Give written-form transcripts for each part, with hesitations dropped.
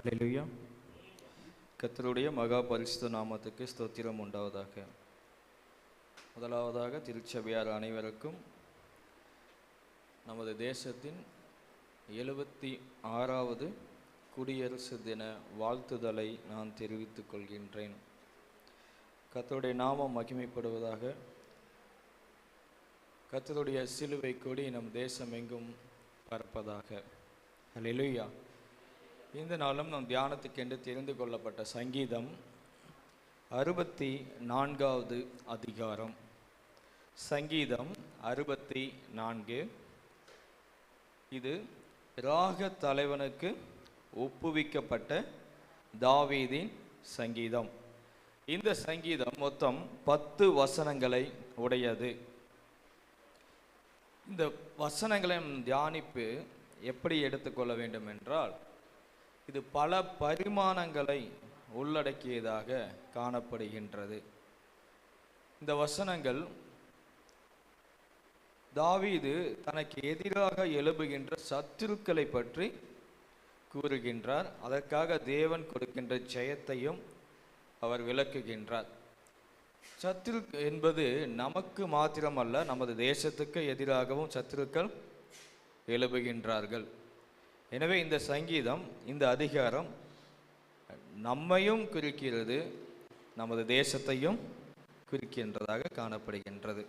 அல்லேலூயா. கர்த்தருடைய மகா பரிசுத்த நாமத்துக்கு ஸ்தோத்திரம் உண்டாவதாக. முதலாவதாக திருச்சபையார் அனைவருக்கும் நமது தேசத்தின் 76வது குடியரசு தின வாழ்த்துதலை நான் தெரிவித்துக் கொள்கின்றேன். கர்த்தருடைய நாமம் மகிமைப்படுவதாக. கர்த்தருடைய சிலுவை கொடி நம் தேசம் எங்கும் பறப்பதாக. அல்லேலூயா. இந்த நாளும் நம் தியானத்துக்கென்று தெரிந்து கொள்ளப்பட்ட சங்கீதம் 64வது அதிகாரம். சங்கீதம் 64. இது ராக தலைவனுக்கு ஒப்புவிக்கப்பட்ட தாவீதின் சங்கீதம். இந்த சங்கீதம் மொத்தம் 10 வசனங்களை உடையது. இந்த வசனங்களை தியானிப்பு எப்படி எடுத்துக்கொள்ள வேண்டும் என்றால், இது பல பரிமாணங்களை உள்ளடக்கியதாக காணப்படுகின்றது. இந்த வசனங்கள் தாவீது தனக்கு எதிராக எழுப்புகின்ற சத்துருக்களை பற்றி கூறுகின்றார். அதற்காக தேவன் கொடுக்கின்ற ஜெயத்தையும் அவர் விளக்குகின்றார். சத்துரு என்பது நமக்கு மாத்திரமல்ல, நமது தேசத்துக்கு எதிராகவும் சத்துருக்கள் எழுப்புகின்றார்கள். எனவே இந்த சங்கீதம், இந்த அதிகாரம் நம்மையும் குறிக்கிறது, நமது தேசத்தையும் குறிக்கின்றதாக காணப்படுகின்றது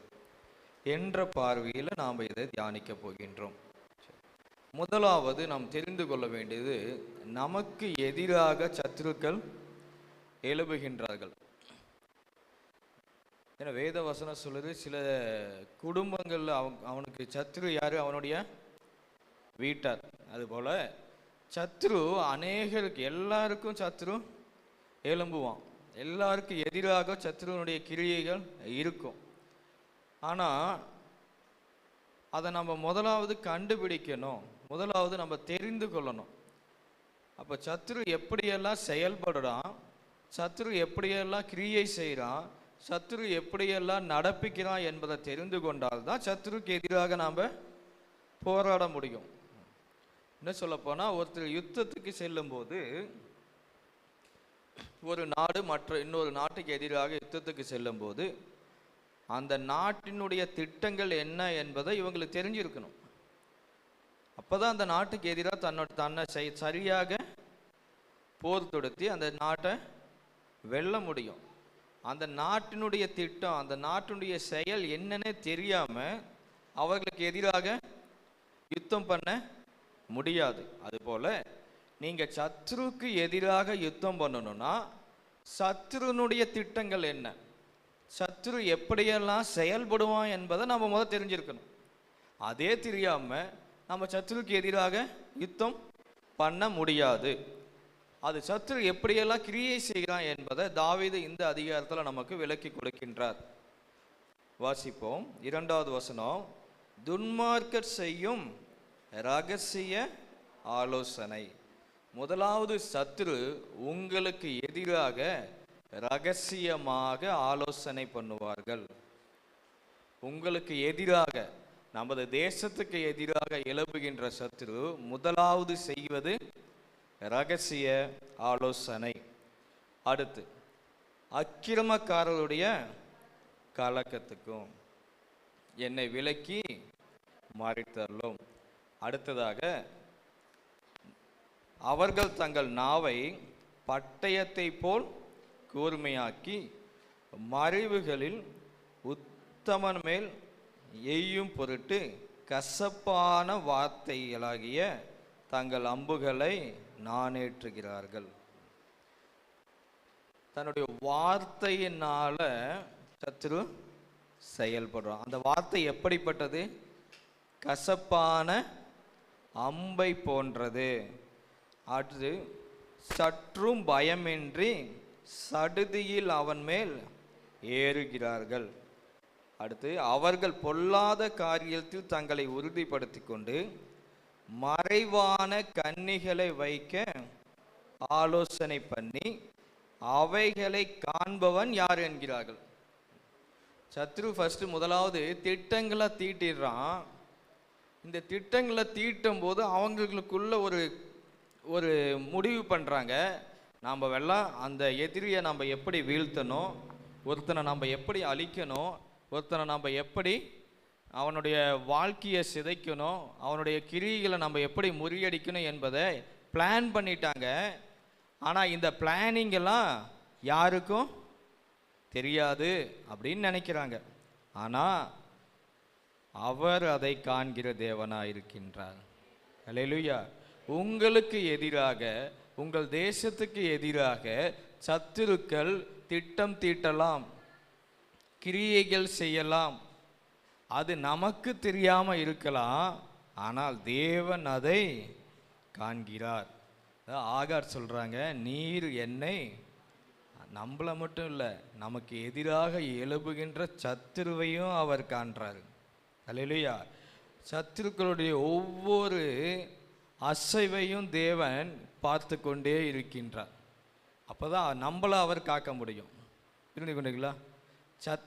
என்ற பார்வையில் நாம் இதை தியானிக்க போகின்றோம். முதலாவது நாம் தெரிந்து கொள்ள வேண்டியது, நமக்கு எதிராக சத்துருக்கள் எழுப்புகின்றார்கள். ஏன்னா வேத வசனம் சொல்லுது, சில குடும்பங்களில் அவனுக்கு சத்துரு யாரு? அவனுடைய வீட்டார். அதுபோல சத்ரு அநேகருக்கு, எல்லாருக்கும் சத்ரு எழும்புவான். எல்லாருக்கும் எதிராக சத்ருனுடைய கிரியைகள் இருக்கும். ஆனால் அதை நம்ம முதலாவது கண்டுபிடிக்கணும், முதலாவது நம்ம தெரிந்து கொள்ளணும். அப்போ சத்ரு எப்படியெல்லாம் செயல்படுறான், சத்ரு எப்படியெல்லாம் கிரியை செய்கிறான், சத்ரு எப்படியெல்லாம் நடப்பிக்கிறான் என்பதை தெரிந்து கொண்டால்தான் சத்ருக்கு எதிராக நாம் போராட முடியும். என்ன சொல்ல போனால், ஒருத்தர் யுத்தத்துக்கு செல்லும் போது, ஒரு நாடு மற்ற இன்னொரு நாட்டுக்கு எதிராக யுத்தத்துக்கு செல்லும் போது, அந்த நாட்டினுடைய திட்டங்கள் என்ன என்பதை இவங்களுக்கு தெரிஞ்சிருக்கணும். அப்போதான் அந்த நாட்டுக்கு எதிராக தன்னை சரியாக போர் தொடுத்தி அந்த நாட்டை வெல்ல முடியும். அந்த நாட்டினுடைய திட்டம், அந்த நாட்டினுடைய செயல் என்னன்னே தெரியாமல் அவர்களுக்கு எதிராக யுத்தம் பண்ண முடியாது. அதுபோல நீங்க சத்ருக்கு எதிராக யுத்தம் பண்ணணும்னா, சத்ருனுடைய திட்டங்கள் என்ன, சத்ரு எப்படியெல்லாம் செயல்படுவான் என்பதை நம்ம முதல் தெரிஞ்சிருக்கணும். அதே தெரியாம நம்ம சத்ருக்கு எதிராக யுத்தம் பண்ண முடியாது. அது சத்ரு எப்படியெல்லாம் கிரியை செய்கிறான் என்பதை தாவீது இந்த அதிகாரத்தில் நமக்கு விளக்கி கொடுக்கின்றார். வாசிப்போம். 2வது வசனம். துன்மார்க்கர் செய்யும் ரகசிய ஆலோசனை. முதலாவது சத்ரு உங்களுக்கு எதிராக ரகசியமாக ஆலோசனை பண்ணுவார்கள். உங்களுக்கு எதிராக, நமது தேசத்துக்கு எதிராக எழுப்புகின்ற சத்ரு முதலாவது செய்வது ரகசிய ஆலோசனை. அடுத்து, அக்கிரமக்காரருடைய கலக்கத்துக்கும் என்னை விலக்கி மறைத்தள்ளும். அடுத்ததாக, அவர்கள் தங்கள் நாவை பட்டயத்தை போல் கூர்மையாக்கி மறைவுகளில் உத்தமன் மேல் எய்யும் பொருட்டு கசப்பான வார்த்தைகளாகிய தங்கள் அம்புகளை நாணேற்றுகிறார்கள். தன்னுடைய வார்த்தையினால சத்ரு செயல்படுறான். அந்த வார்த்தை எப்படிப்பட்டது? கசப்பான அம்பை போன்றது. அடுத்து, சற்றும் பயமின்றி சடுதியில் அவன் மேல் ஏறுகிறார்கள். அடுத்து, அவர்கள் பொல்லாத காரியத்தில் தங்களை உறுதிப்படுத்தி கொண்டு மறைவான கன்னிகளை வைக்க ஆலோசனை பண்ணி அவைகளை காண்பவன் யார் என்கிறார்கள். சத்ரு முதலாவது திட்டங்களை தீட்டிடுறான். இந்த திட்டங்களை தீட்டும் போது அவங்களுக்குள்ள ஒரு முடிவு பண்ணுறாங்க, நாம் வெள்ளம் அந்த எதிரியை நம்ம எப்படி வீழ்த்தணும், ஒருத்தனை நம்ம எப்படி அழிக்கணும், ஒருத்தனை நம்ம எப்படி அவனுடைய வாழ்க்கையை சிதைக்கணும், அவனுடைய கிரியைகளை நம்ம எப்படி முறியடிக்கணும் என்பதை பிளான் பண்ணிட்டாங்க. ஆனால் இந்த பிளானிங்கெல்லாம் யாருக்கும் தெரியாது அப்படின்னு நினைக்கிறாங்க. ஆனால் அவர் அதை காண்கிற தேவனாக இருக்கின்றார். அல்லேலூயா. உங்களுக்கு எதிராக, உங்கள் தேசத்துக்கு எதிராக சத்துருக்கள் திட்டம் தீட்டலாம், கிரியைகள் செய்யலாம். அது நமக்கு தெரியாமல் இருக்கலாம், ஆனால் தேவன் அதை காண்கிறார். ஆகார் சொல்கிறாங்க, நீர் என்னை, நம்மளை மட்டும் இல்லை, நமக்கு எதிராக எழுப்புகின்ற சத்துருவையும் அவர் காண்றார். அல்லேலூயா. சத்துருக்களுடைய ஒவ்வொரு அசைவையும் தேவன் பார்த்து கொண்டே இருக்கின்றார். அப்போ தான் நம்மளை அவர் காக்க முடியும். புரிந்து கொண்டீங்களா?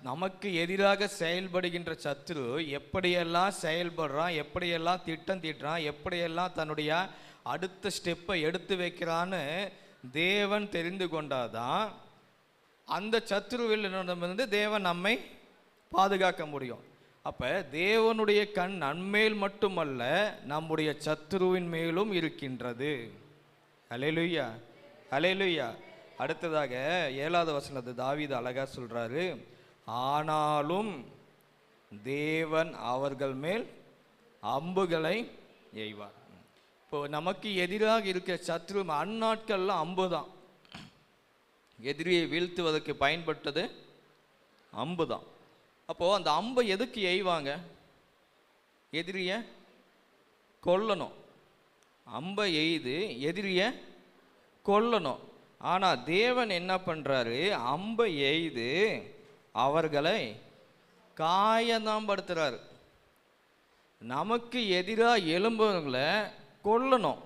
நமக்கு எதிராக செயல்படுகின்ற சத்துரு எப்படியெல்லாம் செயல்படுறான், எப்படியெல்லாம் திட்டம் தீட்டுறான், எப்படியெல்லாம் தன்னுடைய அடுத்த ஸ்டெப்பை எடுத்து வைக்கிறான்னு தேவன் தெரிந்து கொண்டாதான் அந்த சத்துருவிலிருந்து தேவன் நம்மை பாதுகாக்க முடியும். அப்போ தேவனுடைய கண் நன்மேல் மட்டுமல்ல, நம்முடைய சத்துருவின் மேலும் இருக்கின்றது. அல்லேலூயா, அல்லேலூயா. அடுத்ததாக 7வது வசனத்தை தாவீது அழகா சொல்றாரு, ஆனாலும் தேவன் அவர்கள் மேல் அம்புகளை எய்வார். இப்போ நமக்கு எதிராக இருக்க சத்ரு அந்நாட்கள்லாம் அம்பு தான். எதிரியை வீழ்த்துவதற்கு பயன்பட்டது அம்பு தான். அப்போது அந்த அம்பை எதுக்கு எய்வாங்க? எதிரியை கொல்லணும். அம்பை எய்து எதிரியை கொல்லணும். ஆனால் தேவன் என்ன பண்ணுறாரு? அம்பை எய்து அவர்களை காயந்தான் படுத்துறாரு. நமக்கு எதிராக எழும்புறவங்களை கொல்லணும்.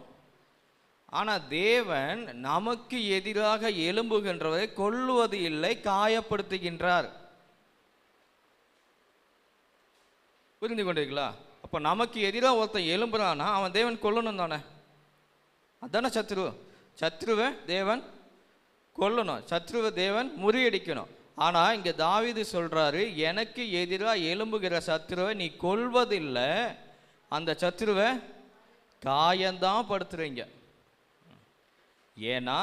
ஆனால் தேவன் நமக்கு எதிராக எழும்புகின்றவரை கொல்லுவது இல்லை, காயப்படுத்துகின்றார். புரிந்து கொண்டீர்களா? அப்போ நமக்கு எதிராக ஒருத்தன் எழும்புறான்னா அவன் தேவன் கொல்லணும் தானே? அதானே சத்ரு. சத்ருவை தேவன் கொல்லணும், சத்ருவை தேவன் முறியடிக்கணும். ஆனால் இங்கே தாவீது சொல்கிறாரு, எனக்கு எதிராக எழும்புகிற சத்ருவை நீ கொல்வதில்லை, அந்த சத்ருவை காயந்தான் படுத்துறீங்க. ஏன்னா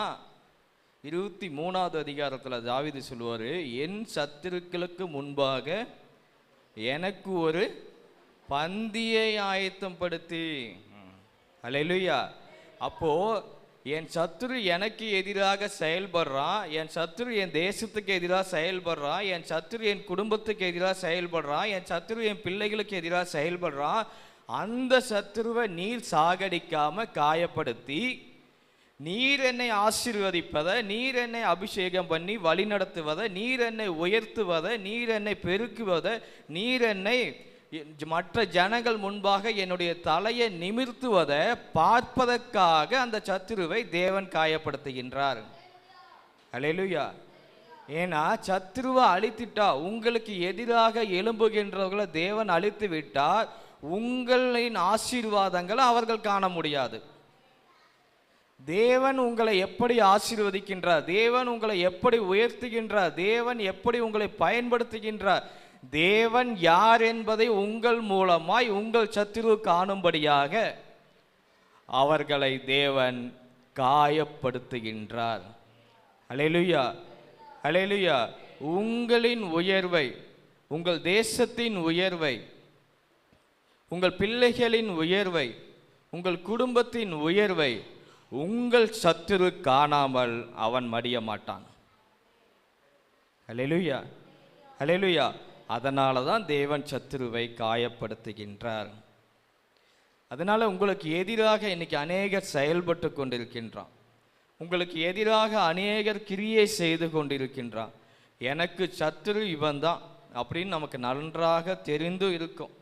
23வது அதிகாரத்தில் தாவீது சொல்லுவார், என் சத்துருக்களுக்கு முன்பாக எனக்கு ஒரு பந்தியை ஆயத்தம் படுத்தி. அல்லேலூயா. அப்போது என் சத்துரு எனக்கு எதிராக செயல்படுறான், என் சத்துரு என் தேசத்துக்கு எதிராக செயல்படுறான், என் சத்துரு என் குடும்பத்துக்கு எதிராக செயல்படுறான், என் சத்துரு என் பிள்ளைகளுக்கு எதிராக செயல்படுறான். அந்த சத்துருவை நீர் சாகடிக்காம காயப்படுத்தி, நீர் என்னை ஆசீர்வதிப்பதை, நீர் என்னை அபிஷேகம் பண்ணி வழி நடத்துவதை, நீர் என்னை உயர்த்துவதை, நீர் என்னை பெருக்குவதை, நீர் என்னை மற்ற ஜனங்கள் முன்பாக என்னுடைய தலையை நிமிர்த்துவதை பார்ப்பதற்காக அந்த சத்துருவை தேவன் காயப்படுத்துகின்றார். அல்லேலூயா. ஏன்னா சத்துருவை அழித்துட்டா, உங்களுக்கு எதிராக எழும்புகின்றவர்களை தேவன் அழித்து விட்டார், உங்களின் ஆசீர்வாதங்களை அவர்கள் காண முடியாது. தேவன் உங்களை எப்படி ஆசீர்வதிக்கின்றார், தேவன் உங்களை எப்படி உயர்த்துகின்றார், தேவன் எப்படி உங்களை பயன்படுத்துகின்றார், தேவன் யார் என்பதை உங்கள் மூலமாய் உங்கள் சத்துரு காணும்படியாக அவர்களை தேவன் காயப்படுத்துகின்றார். அல்லேலூயா, அல்லேலூயா. உங்களின் உயர்வை, உங்கள் தேசத்தின் உயர்வை, உங்கள் பிள்ளைகளின் உயர்வை, உங்கள் குடும்பத்தின் உயர்வை உங்கள் சத்துரு காணாமல் அவன் மடிய மாட்டான். அல்லேலூயா, அல்லேலூயா. அதனால தான் தேவன் சத்துருவை காயப்படுத்துகின்றார். அதனால் உங்களுக்கு எதிராக இன்னைக்கு அநேகர் செயல்பட்டு கொண்டிருக்கின்றான், உங்களுக்கு எதிராக அநேகர் கிரியை செய்து கொண்டிருக்கின்றான். எனக்கு சத்துரு இவன் தான் அப்படின்னு நமக்கு நன்றாக தெரிந்து இருக்கும்.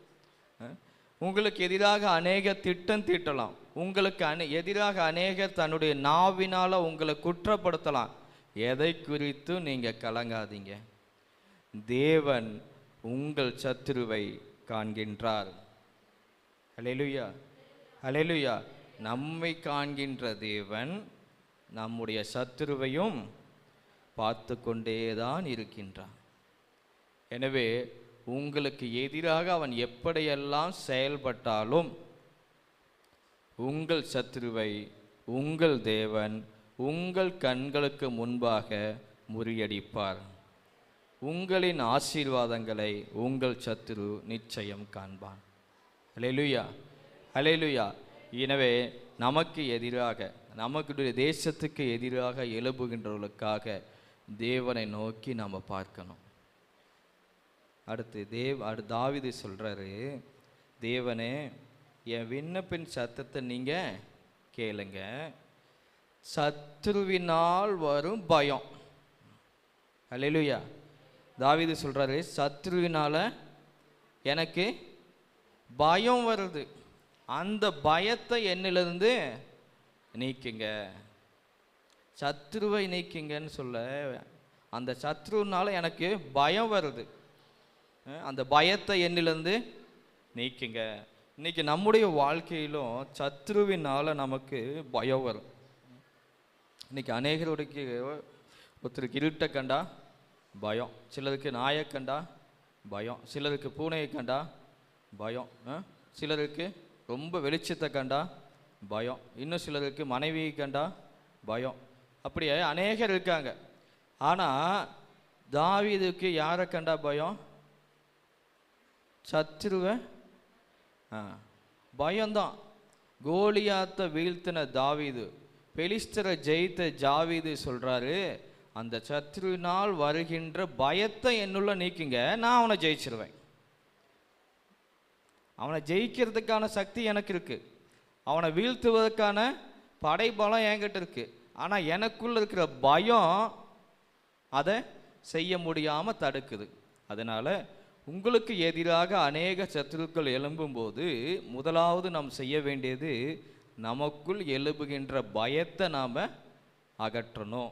உங்களுக்கு எதிராக அநேகர் திட்டம் தீட்டலாம், உங்களுக்கு எதிராக அநேகர் தன்னுடைய நாவினால் உங்களை குற்றப்படுத்தலாம். எதை குறித்து நீங்கள் கலங்காதீங்க, தேவன் உங்கள் சத்துருவை காண்கின்றார். அல்லேலூயா, அல்லேலூயா. நம்மை காண்கின்ற தேவன் நம்முடைய சத்துருவையும் பார்த்து கொண்டே தான் இருக்கின்றான். எனவே உங்களுக்கு எதிராக அவன் எப்படியெல்லாம் செயல்பட்டாலும் உங்கள் சத்துருவை உங்கள் தேவன் உங்கள் கண்களுக்கு முன்பாக முறியடிப்பார். உங்களின் ஆசீர்வாதங்களை உங்கள் சத்துரு நிச்சயம் காண்பான். அல்லேலூயா, அல்லேலூயா. எனவே நமக்கு எதிராக, நமக்குடைய தேசத்துக்கு எதிராக எழுப்புகின்றவர்களுக்காக தேவனை நோக்கி நாம் பார்க்கணும். அடுத்து தாவீது சொல்றாரு, தேவனே என் விண்ணப்பின் சத்தத்தை நீங்க கேளுங்க, சத்ருவினால் வரும் பயம். அல்லேலூயா. தாவீது சொல்றாரு, சத்ருவினால எனக்கு பயம் வருது, அந்த பயத்தை என்னிலிருந்து நீக்குங்க. சத்ருவை நீக்குங்கன்னு சொல்ல, அந்த சத்ருனால எனக்கு பயம் வருது, அந்த பயத்தை என்னிலிருந்து நீக்குங்க. இன்னைக்கு நம்முடைய வாழ்க்கையிலும் சத்ருவினால நமக்கு பயம் வரும். இன்னைக்கு அநேகருடைய ஒருத்தருக்கு இருட்டை கண்டா பயம், சிலருக்கு நாயை கண்டா பயம், சிலருக்கு பூனையை கண்டா பயம், சிலருக்கு ரொம்ப வெளிச்சத்தை கண்டா பயம், இன்னும் சிலருக்கு மனைவியை கண்டா பயம். அப்படியே அநேகர் இருக்காங்க. ஆனால் தாவீதுக்கு யாரை கண்டா பயம்? சத்ருவை பயம்தான். கோலியாத்தை வீழ்த்தின தாவீது, பெலிஸ்தரை ஜெயித்த தாவீது சொல்றாரு, அந்த சத்ருவினால் வருகின்ற பயத்தை என்னுள்ள நீக்குங்க, நான் அவனை ஜெயிச்சிருவேன். அவனை ஜெயிக்கிறதுக்கான சக்தி எனக்கு இருக்கு, அவனை வீழ்த்துவதற்கான படைபலம் என்கிட்ட இருக்கு. ஆனால் எனக்குள்ள இருக்கிற பயம் அதை செய்ய முடியாம தடுக்குது. அதனால உங்களுக்கு எதிராக அநேக சத்துருக்கள் எழும்பும்போது முதலாவது நாம் செய்ய வேண்டியது, நமக்குள் எழுப்புகின்ற பயத்தை நாம் அகற்றணும்.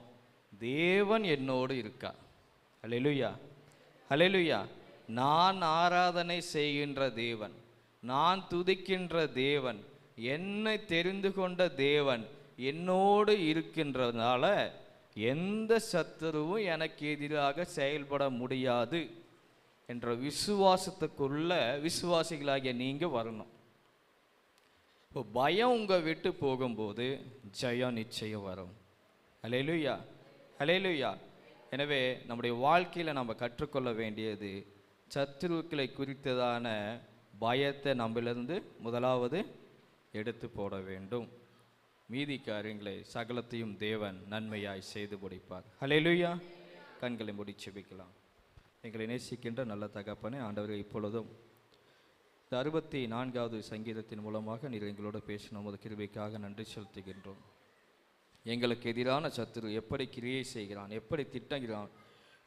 தேவன் என்னோடு இருக்கா. அல்லேலூயா, அல்லேலூயா. நான் ஆராதனை செய்கின்ற தேவன், நான் துதிக்கின்ற தேவன், என்னை தெரிந்து கொண்ட தேவன் என்னோடு இருக்கின்றதுனால எந்த சத்துருவும் எனக்கு எதிராக செயல்பட முடியாது என்ற விசுவாசத்துக்குள்ள விசுவாசிகளாகிய நீங்க வரணும். இப்போ பயம் உங்க விட்டு போகும்போது ஜெயம் நிச்சயம் வரும். அல்லேலூயா, அல்லேலூயா. எனவே நம்முடைய வாழ்க்கையில் நம்ம கற்றுக்கொள்ள வேண்டியது, சத்துருக்களை குறித்ததான பயத்தை நம்மிலிருந்து முதலாவது எடுத்து போட வேண்டும். மீதி காரியங்களை சகலத்தையும் தேவன் நன்மையாய் செய்து முடிப்பார். அல்லேலூயா. கண்களை மூடி ஜெபிக்கலாம். எங்களை நேசிக்கின்ற நல்ல தகப்பனே, ஆண்டவரே, இப்பொழுதும் இந்த 64வது சங்கீதத்தின் மூலமாக நீர் எங்களோடு பேசின உமது கிருபைக்காக நன்றி செலுத்துகின்றோம். எங்களுக்கு எதிரான சத்துரு எப்படி கிரியை செய்கிறான், எப்படி திட்டுகிறான்,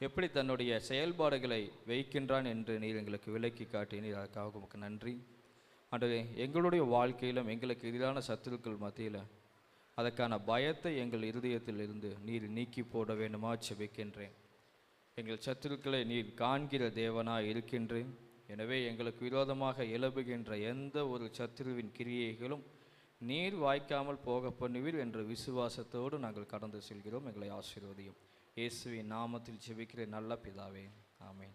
எப்படி தன்னுடைய செயல்பாடுகளை வைக்கின்றான் என்று நீர் எங்களுக்கு விலக்கி காட்டினீர். அதற்காக உமக்கு நன்றி. ஆண்டவரே, எங்களுடைய வாழ்க்கையிலும் எங்களுக்கு எதிரான சத்துருக்கள் மத்தியில் அதற்கான பயத்தை எங்கள் இருதயத்தில் இருந்து நீர் நீக்கி போட வேண்டுமா ஜெபிக்கின்றேன். எங்கள் சத்துருக்களை நீர் காண்கிற தேவனாய் இருக்கின்றேன். எனவே எங்களுக்கு விரோதமாக எழுப்புகின்ற எந்த ஒரு சத்துருவின் கிரியைகளும் நீர் வாய்க்காமல் போக பண்ணுவீர் என்ற விசுவாசத்தோடு நாங்கள் கடந்து செல்கிறோம். எங்களை ஆசீர்வதியும். இயேசுவின் நாமத்தில் ஜெபிக்கிற நல்ல பிதாவே, ஆமென்.